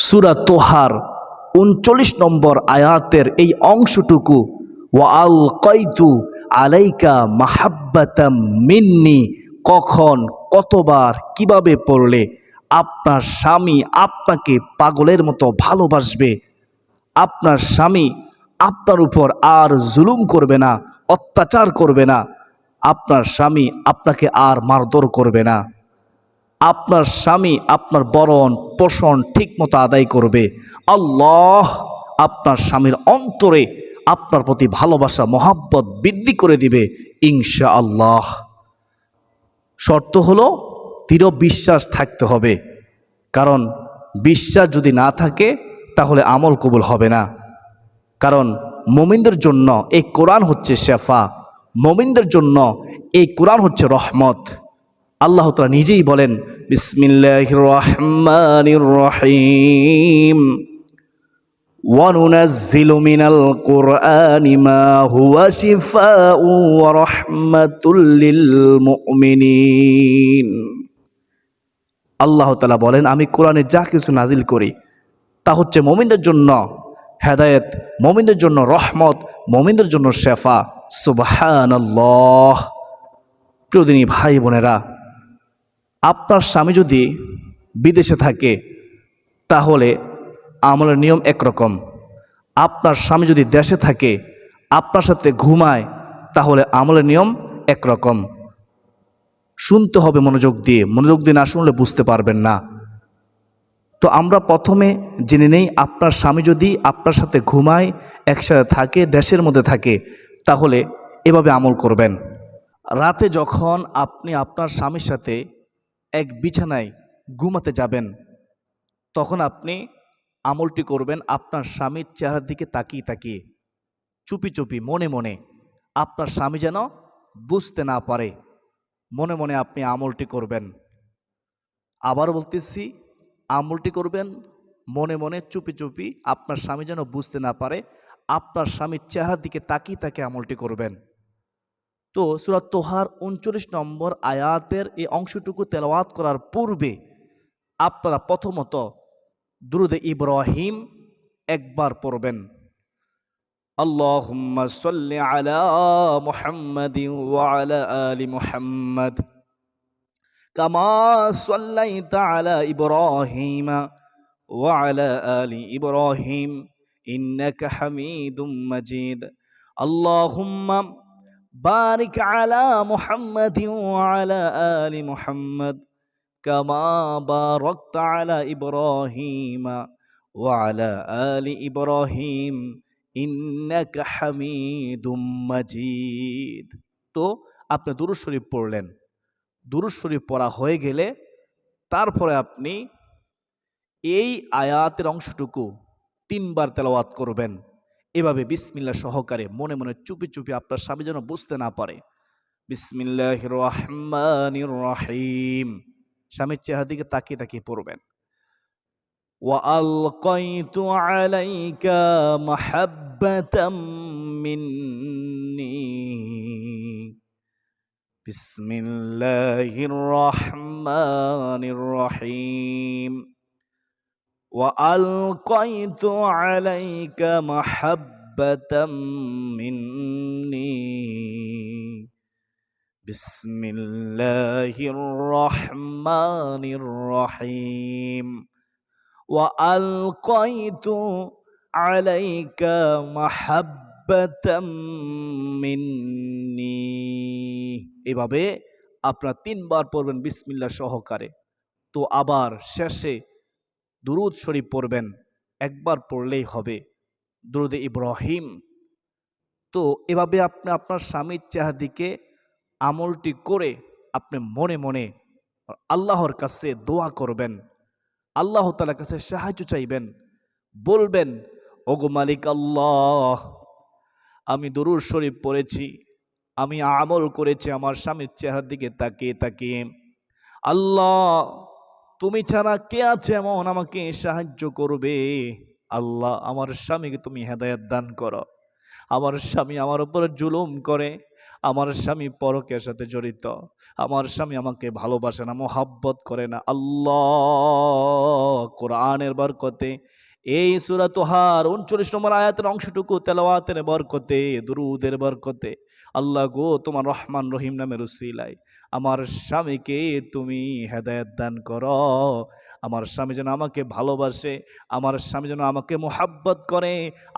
সূরা তোহার ৩৯ নম্বর আয়াতের এই অংশটুকু, ওয়া আলকাইতু আলাইকা মাহাব্বাতাম মিন্নি, কখন, কতবার, কিভাবে পড়লে আপনার স্বামী আপনাকে পাগলের মতো ভালোবাসবে, আপনার স্বামী আপনার উপর আর জুলুম করবে না, অত্যাচার করবে না, আপনার স্বামী আপনাকে আর মারধর করবে না, আপনার স্বামী আপনার ভরণ পোষণ ঠিকমতো আদায় করবে। আল্লাহ আপনার স্বামীর অন্তরে আপনার প্রতি ভালোবাসা মহাব্বত বৃদ্ধি করে দিবে ইনশাআল্লাহ। শর্ত হলো দৃঢ় বিশ্বাস থাকতে হবে, কারণ বিশ্বাস যদি না থাকে তাহলে আমল কবুল হবে না। কারণ মুমিনদের জন্য এই কোরআন হচ্ছে শেফা, মুমিনদের জন্য এই কোরআন হচ্ছে রহমত। আল্লাহ তাআলা নিজেই বলেন, বিসমিল্লাহির রহমানির রহিম, ওয়া নুনাজ্জিলু মিনাল কুরআনি মা হুয়া শিফাউ ওয়া রাহমাতুল লিল মুমিনিন। আল্লাহ তাআলা বলেন, আমি কোরআনে যা কিছু নাজিল করি তা হচ্ছে মুমিনদের জন্য হেদায়েত, মুমিনদের জন্য রহমত, মুমিনদের জন্য শেফা। সুবহানাল্লাহ। প্রিয়দিনী ভাই বোনেরা, আপনার স্বামী যদি বিদেশে থাকে তাহলে আমলের নিয়ম একরকম, আপনার স্বামী যদি দেশে থাকে আপনার সাথে ঘুমায় তাহলে আমলের নিয়ম একরকম। শুনতে হবে মনোযোগ দিয়ে, মনোযোগ দিয়ে না শুনলে বুঝতে পারবেন না। তো আমরা প্রথমে জেনে নেই, আপনার স্বামী যদি আপনার সাথে ঘুমায়, একসাথে থাকে, দেশের মধ্যে থাকে, তাহলে এভাবে আমল করবেন। রাতে যখন আপনি আপনার স্বামীর সাথে এক বিছানায় ঘুমাতে যাবেন, তখন আপনি আমলটি করবেন আপনার স্বামীর চেহারার দিকে তাকিয়ে তাকিয়ে, চুপি চুপি, মনে মনে, আপনার স্বামী যেন বুঝতে না পারে, মনে মনে আপনি আমলটি করবেন। আবার বলতেছি, আমলটি করবেন মনে মনে, চুপি চুপি, আপনার স্বামী যেন বুঝতে না পারে, আপনার স্বামীর চেহারার দিকে তাকিয়ে তাকিয়ে আমলটি করবেন। তো সূরা তোহার ৩৯ নম্বর আয়াতের এই অংশটুকু তেলাওয়াত করার পূর্বে আপনারা প্রথমত দুরূদে ইব্রাহিম একবার পড়বেন। আল্লাহুম্মা সাল্লি আলা মুহাম্মাদিন ওয়া আলা আলি মুহাম্মাদ কামা সাল্লাইতা আলা ইব্রাহিমা ওয়া আলা আলি ইব্রাহিম ইন্নাকা হামিদুম মাজিদ। আল্লাহুম্মা বারিক আলা মুহাম্মাদিন ওয়া আলা আলি মুহাম্মাদ কামা বারাকতা আলা ইব্রাহিমা ওয়া আলা আলি ইব্রাহিম ইন্নাকা হামিদুম মাজিদ। তো আপনি দুরূদ শরীফ পড়লেন। দুরূদ শরীফ পড়া হয়ে গেলে তারপরে আপনি এই আয়াতের অংশটুকু ৩ বার তেলাওয়াত করবেন। এভাবে বিসমিল্লাহ সহকারে মনে মনে চুপি চুপি, আপনার স্বামী যেন বুঝতে না পারে। বিসমিল্লাহির রহমানির রহিম, স্বামীর চেহারার দিকে তাকিয়ে তাকিয়ে পড়বেন। ওয়া আলকাইতু আলাইকা মাহাব্বাতাম মিন্নি, বিসমিল্লাহির রহমানির রহিম, ওয়া আলকাইতু আলাইকা মাহাব্বাতাম মিন্নি, বিসমিল্লাহির রহমানির রহিম, ওয়া আলকাইতু আলাইকা মাহাব্বাতাম মিন্নি। এভাবে আপনারা ৩ বার পড়বেন বিসমিল্লাহ সহকারে। তো আবার শেষে দুরূদ শরীফ পড়বেন, একবার পড়লেই হবে, দুরূদে ইব্রাহিম। তো এভাবে আপনি আপনার স্বামীর চেহারার দিকে আমলটি করে আপনি মনে মনে আল্লাহর কাছে দোয়া করবেন, আল্লাহ তাআলার কাছে সাহায্য চাইবেন, বলবেন, ওগো মালিক আল্লাহ, আমি দুরূদ শরীফ পড়েছি, আমি আমল করেছি আমার স্বামীর চেহারার দিকে তাকিয়ে তাকিয়ে, আল্লাহ তুমি ছাড়া কে আছে এমন আমাকে সাহায্য করবে? আল্লাহ আমার স্বামীকে তুমি হেদায়েত দান করো। আমার স্বামী আমার উপর জুলুম করে, আমার স্বামী পরকীয়ার সাথে জড়িত, আমার স্বামী আমাকে ভালোবাসে না, মোহাব্বত করে না। আল্লাহ কোরআনের বরকতে, এই সূরা তোহার 39 নম্বর আয়াতের অংশটুকু তেলাওয়াতের বরকতে, দুরুদের বরকতে, আল্লাহ গো তোমার রহমান রহিম নামের উসিলায় আমার স্বামীকে তুমি হেদায়েত দান করো। আমার স্বামী যেন আমাকে ভালোবাসে, আমার স্বামী যেন আমাকে মোহাব্বত করে,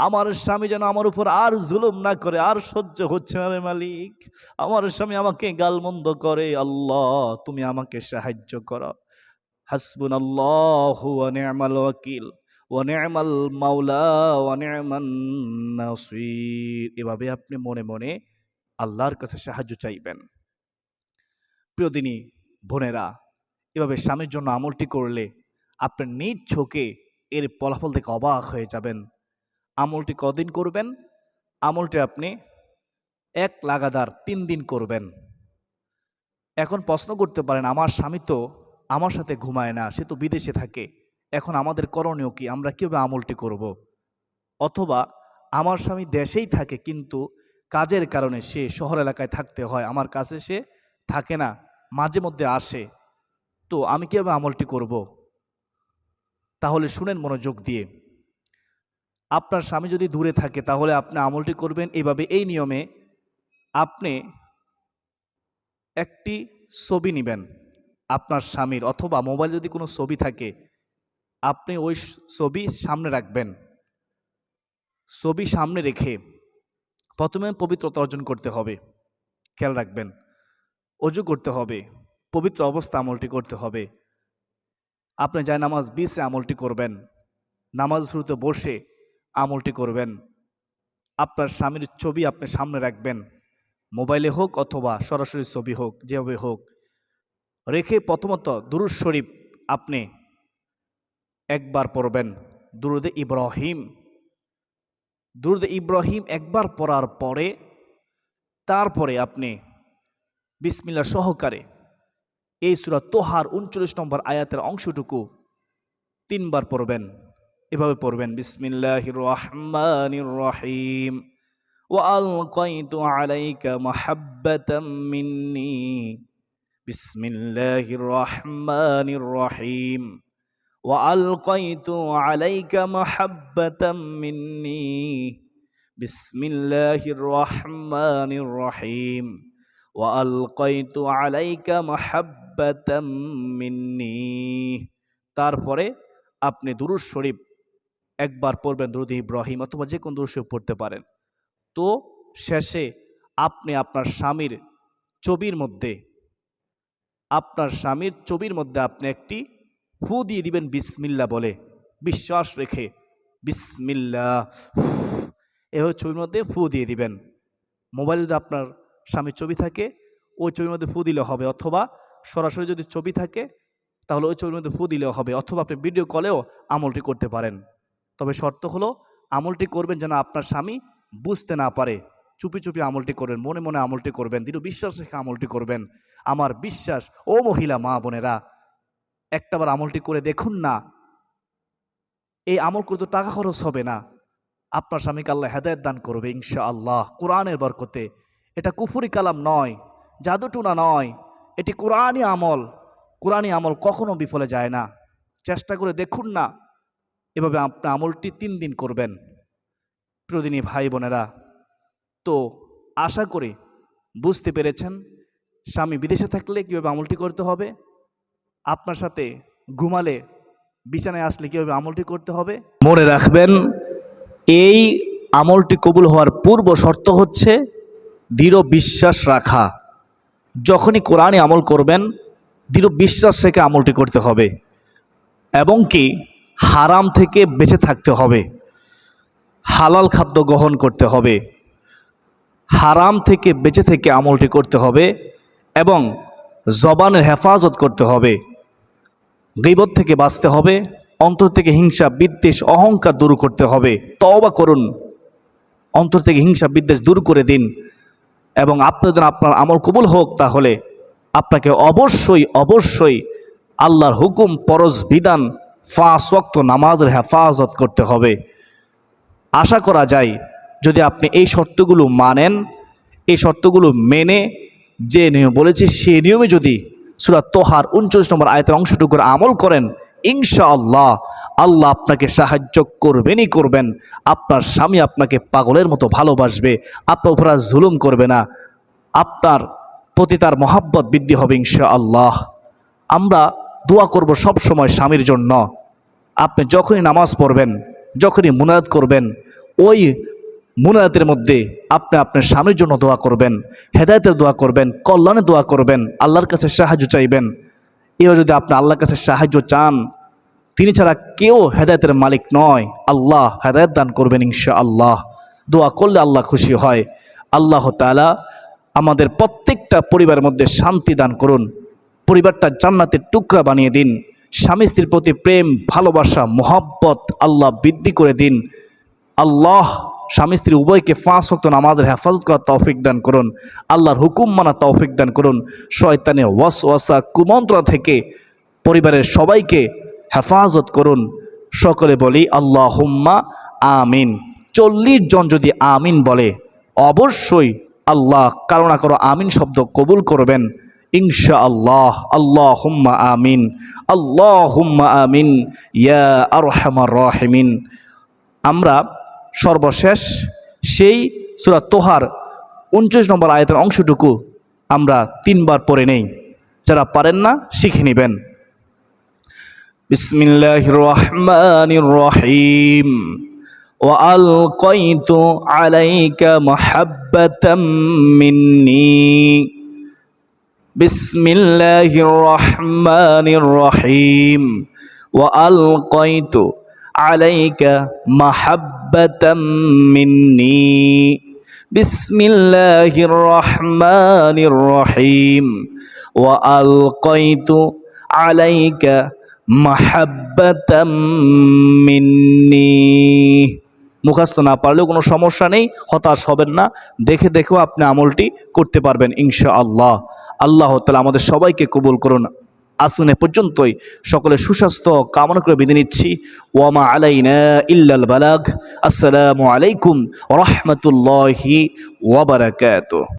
আমার স্বামী যেন আমার উপর আর জুলুম না করে। আর সহ্য হচ্ছে না রে মালিক, আমার স্বামী আমাকে গালমন্দ করে। আল্লাহ তুমি আমাকে সাহায্য করো। হাসবুনাল্লাহু ওয়া নি'মাল ওয়াকিল ওয়া নি'মাল মাওলা ওয়া নি'মান নাসির। এভাবে আপনি মনে মনে আল্লাহর কাছে সাহায্য চাইবেন। প্রিয় দিনী বোনেরা, এভাবে স্বামীর জন্য আমলটি করলে আপনি নিজ চোখে এর ফলাফল দেখে অবাক হয়ে যাবেন। আমলটি কদিন করবেন? আমলটি আপনি এক লাগাতার 3 দিন করবেন। এখন প্রশ্ন করতে পারেন, আমার স্বামী তো আমার সাথে ঘুমায় না, সে তো বিদেশে থাকে, এখন আমাদের করণীয় কি, আমরা কীভাবে আমলটি করব? অথবা আমার স্বামী দেশেই থাকে কিন্তু কাজের কারণে সে শহর এলাকায় থাকতে হয়, আমার কাছে সে থাকে না, মাঝে মধ্যে আসে, তো আমি কীভাবে আমলটি করব? তাহলে শুনেন মনোযোগ দিয়ে। আপনার স্বামী যদি দূরে থাকে তাহলে আপনি আমলটি করবেন এইভাবে, এই নিয়মে। আপনি একটি ছবি নেবেন আপনার স্বামীর, অথবা মোবাইল যদি কোনো ছবি থাকে আপনি ওই ছবি সামনে রাখবেন। ছবি সামনে রেখে প্রথমে পবিত্রতা অর্জন করতে হবে, খেয়াল রাখবেন। অজু করতে হবে, পবিত্র অবস্থা আমলটি করতে হবে। আপনি যায় নামাজ বিছে আমলটি করবেন, নামাজ শুরুতে বসে আমলটি করবেন। আপনার স্বামীর ছবি আপনি সামনে রাখবেন, মোবাইলে হোক অথবা সরাসরি ছবি হোক, যেভাবে হোক রেখে প্রথমত দুরূদ শরীফ আপনি একবার পড়বেন, দুরূদে ইব্রাহিম। দুরূদে ইব্রাহিম একবার পড়ার পরে তারপরে আপনি বিসমিল্লাহ সহকারে এই সূরা তোহার 39 নম্বর আয়াতের অংশটুকু 3 বার পড়বেন। এভাবে পড়বেন, বিসমিল্লাহির রহমানির রহিম ওয়া আলকাইতু আলাইকা মাহাব্বাতাম মিন্নি, বিসমিল্লাহির রহমানির রহিম ওয়া আলকাইতু আলাইকা মাহাব্বাতাম মিন্নি, বিসমিল্লাহির রহমানির রহিম ওয়া আলকাইতু আলাইকা মাহাব্বাতাম মিন্নি। তারপরে আপনি দুরূদ শরীফ একবার পড়বেন, দুরূদ ইব্রাহিম অথবা যে কোন দুরূদ শরীফ পড়তে পারেন। তো শেষে আপনি আপনার স্বামীর ছবির মধ্যে আপনি একটি ফু দিয়ে দিবেন বিসমিল্লাহ বলে, বিশ্বাস রেখে বিসমিল্লাহ, এভাবে ছবির মধ্যে ফু দিয়ে দিবেন। মোবাইলে যদি আপনার স্বামীর ছবি থাকে ওই ছবির মধ্যে ফু দিলে হবে, অথবা সরাসরি যদি ছবি থাকে তাহলে ওই ছবির মধ্যে ফু দিলেও হবে, অথবা আপনি ভিডিও কলেও আমলটি করতে পারেন। তবে শর্ত হলো আমলটি করবেন যেন আপনার স্বামী বুঝতে না পারে, চুপি চুপি আমলটি করবেন, মনে মনে আমলটি করবেন, দৃঢ় বিশ্বাস রেখে আমলটি করবেন। আমার বিশ্বাস ও মহিলা মা বোনেরা, একটাবার আমলটি করে দেখুন না, এই আমল করতে টাকা খরচ হবে না, আপনার স্বামীকে আল্লাহ হেদায়েত দান করবে ইনশাআল্লাহ কোরআনের বরকতে। এটা কুফরি কালাম নয়, জাদুটুনা নয়, এটি কোরআনী আমল। কোরআনী আমল কখনো বিফলে যায় না, চেষ্টা করে দেখুন না। এভাবে আপনি আমলটি 3 দিন করবেন। প্রিয়দিনী ভাই বোনেরা, তো আশা করি বুঝতে পেরেছেন স্বামী বিদেশে থাকলে কীভাবে আমলটি করতে হবে, আপনার সাথে ঘুমালে বিছানায় আসলে কীভাবে আমলটি করতে হবে। মনে রাখবেন, এই আমলটি কবুল হওয়ার পূর্ব শর্ত হচ্ছে দৃঢ় বিশ্বাস রাখা। যখনই কোরআনে আমল করবেন দৃঢ় বিশ্বাস রেখে আমলটি করতে হবে, এবং কি হারাম থেকে বেঁচে থাকতে হবে, হালাল খাদ্য গ্রহণ করতে হবে, হারাম থেকে বেঁচে থেকে আমলটি করতে হবে, এবং জবানের হেফাজত করতে হবে, গীবত থেকে বাঁচতে হবে, অন্তর থেকে হিংসা বিদ্বেষ অহংকার দূর করতে হবে। তওবা করুন, অন্তর থেকে হিংসা বিদ্বেষ দূর করে দিন, এবং আপনাদের আপনার আমল কবুল হোক তাহলে আপনাকে অবশ্যই অবশ্যই আল্লাহর হুকুম ফরজ বিধান 5 ওয়াক্ত নামাজের হেফাজত করতে হবে। আশা করা যায় যদি আপনি এই শর্তগুলো মানেন, এই শর্তগুলো মেনে যে নিয়ম বলেছি সেই নিয়মে যদি সূরা তোহার 39 নম্বর আয়াতের অংশটুকুর আমল করেন, ইনশাআল্লাহ আল্লাহ আপনাকে সাহায্য করবেনই করবেন। আপনার স্বামী আপনাকে পাগলের মতো ভালোবাসবে, আপনার উপর আর জুলুম করবে না, আপনার প্রতি তার মহাব্বত বৃদ্ধি হবে ইনশাআল্লাহ। আমরা দোয়া করব সব সময় স্বামীর জন্য। আপনি যখনই নামাজ পড়বেন, যখনই মুনাজাত করবেন, ওই মুনাজাতের মধ্যে আপনি আপনার স্বামীর জন্য দোয়া করবেন, হেদায়েতের দোয়া করবেন, কল্যাণের দোয়া করবেন, আল্লাহর কাছে সাহায্য চাইবেন। এও যদি আপনি আল্লাহর কাছে সাহায্য চান, তিনি ছাড়া কেউ হেদায়েতের মালিক নয়, আল্লাহ হেদায়েত দান করবেন ইনশাআল্লাহ। দোয়া করলে আল্লাহ খুশি হয়। আল্লাহ তাআলা আমাদের প্রত্যেকটা পরিবারের মধ্যে শান্তি দান করুন, পরিবারটা জান্নাতের টুকরা বানিয়ে দিন। স্বামী স্ত্রীর প্রতি প্রেম, ভালোবাসা, মহব্বত আল্লাহ বৃদ্ধি করে দিন। আল্লাহ স্বামী স্ত্রী উভয়কে 5 ওয়াক্ত নামাজের হেফাজত করার তৌফিক দান করুন। আল্লাহর হুকুম মানা তৌফিক দান করুন। শয়তানের ওয়াসওয়াসা কুমন্ত্রণা থেকে পরিবারের সবাইকে হেফাজত করুন। সকলে বলি আল্লাহুম্মা আমিন। 40 জন যদি আমিন বলে, অবশ্যই আল্লাহ কারো না কারো আমিন শব্দ কবুল করবেন ইনশাআল্লাহ। আল্লাহুম্মা আমিন, আল্লাহুম্মা আমিন ইয়া আরহামার রাহিমিন। আমরা সর্বশেষ সেই সূরা তোহার 29 নম্বর আয়াতের অংশটুকু আমরা 3 বার পড়ে নেই। যারা পারেন না শিখে নেবেন। বিসমিল্লাহির রহমানির রহিম। وألقيت عليك محبة مني بسم الله الرحمن الرحيم وألقيت عليك محبة مني بسم الله الرحمن الرحيم وألقيت عليك محبة مني। মুখস্থ না পারলেও কোনো সমস্যা নেই, হতাশ হবেন না, দেখে দেখেও আপনি আমলটি করতে পারবেন ইনশাআল্লাহ। আল্লাহ তাআলা আমাদের সবাইকে কবুল করুন। আসুন এ পর্যন্তই, সকলে সুস্বাস্থ্য কামনা করে বিদায় নিচ্ছি। ওয়ামা আলাইনা ইল্লাল বালাগ। আসসালামু আলাইকুম ওয়া রাহমাতুল্লাহি ওয়া বারাকাতুহু।